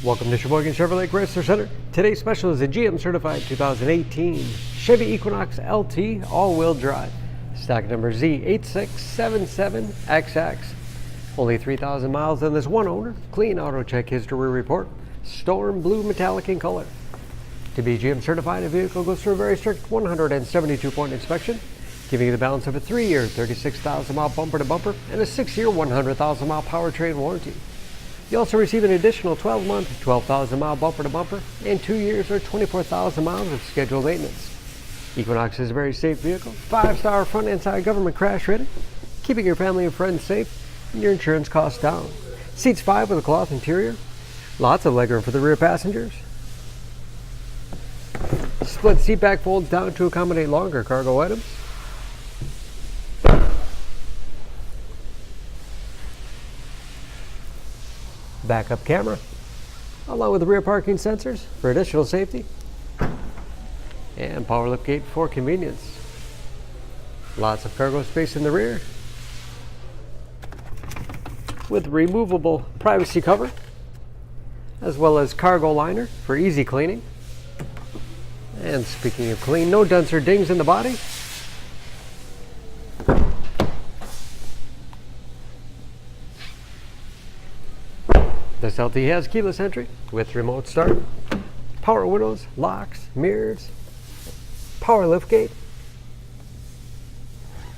Welcome to Sheboygan Chevrolet Chrysler Center. Today's special is a GM certified 2018 Chevy Equinox LT all-wheel drive. Stock number Z8677XX. Only 3,000 miles on this one owner. Clean auto check history report. Storm blue metallic in color. To be GM certified, a vehicle goes through a very strict 172-point inspection, giving you the balance of a 3-year, 36,000-mile bumper-to-bumper and a 6-year, 100,000-mile powertrain warranty. You also receive an additional 12-month, 12,000-mile bumper-to-bumper and 2 years or 24,000 miles of scheduled maintenance. Equinox is a very safe vehicle, 5-star front and side government crash rating, keeping your family and friends safe and your insurance costs down. Seats 5 with a cloth interior, lots of legroom for the rear passengers. Split seat back folds down to accommodate longer cargo items. Backup camera, along with the rear parking sensors for additional safety, and power liftgate for convenience. Lots of cargo space in the rear, with removable privacy cover, as well as cargo liner for easy cleaning. And speaking of clean, no dents or dings in the body. This LT has keyless entry with remote start, power windows, locks, mirrors, power liftgate,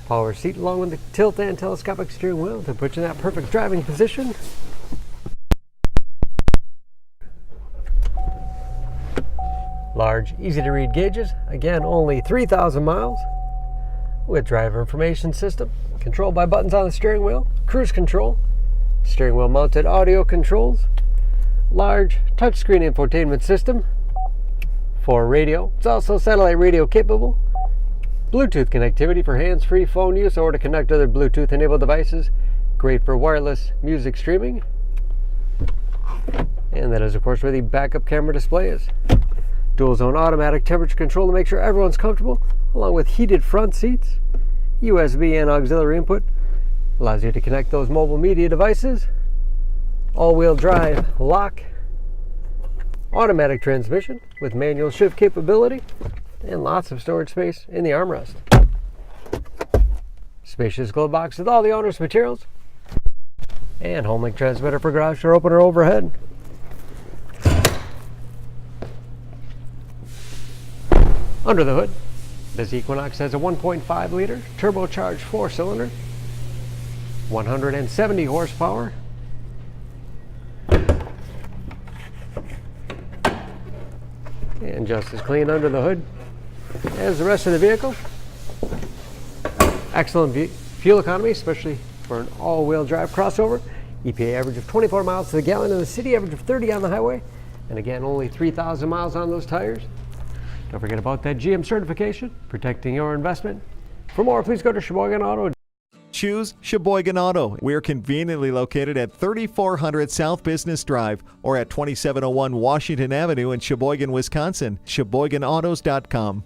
power seat along with the tilt and telescopic steering wheel to put you in that perfect driving position. Large, easy to read gauges, again only 3,000 miles, with driver information system, controlled by buttons on the steering wheel, cruise control, steering wheel mounted audio controls, large touchscreen infotainment system for radio. It's also satellite radio capable, Bluetooth connectivity for hands-free phone use or to connect other Bluetooth enabled devices, great for wireless music streaming. And that is of course where the backup camera display is. Dual zone automatic temperature control to make sure everyone's comfortable, along with heated front seats, USB and auxiliary input. Allows you to connect those mobile media devices, all-wheel drive lock, automatic transmission with manual shift capability, and lots of storage space in the armrest. Spacious glove box with all the owner's materials, and home link transmitter for garage door opener overhead. Under the hood, this Equinox has a 1.5-liter turbocharged 4-cylinder, 170 horsepower, and just as clean under the hood as the rest of the vehicle. Excellent fuel economy, especially for an all-wheel drive crossover. EPA average of 24 miles to the gallon, and the city average of 30 on the highway, and again only 3,000 miles on those tires. Don't forget about that GM certification, protecting your investment. For more, please go to Sheboygan Auto. Choose Sheboygan Auto. We're conveniently located at 3400 South Business Drive or at 2701 Washington Avenue in Sheboygan, Wisconsin. SheboyganAutos.com.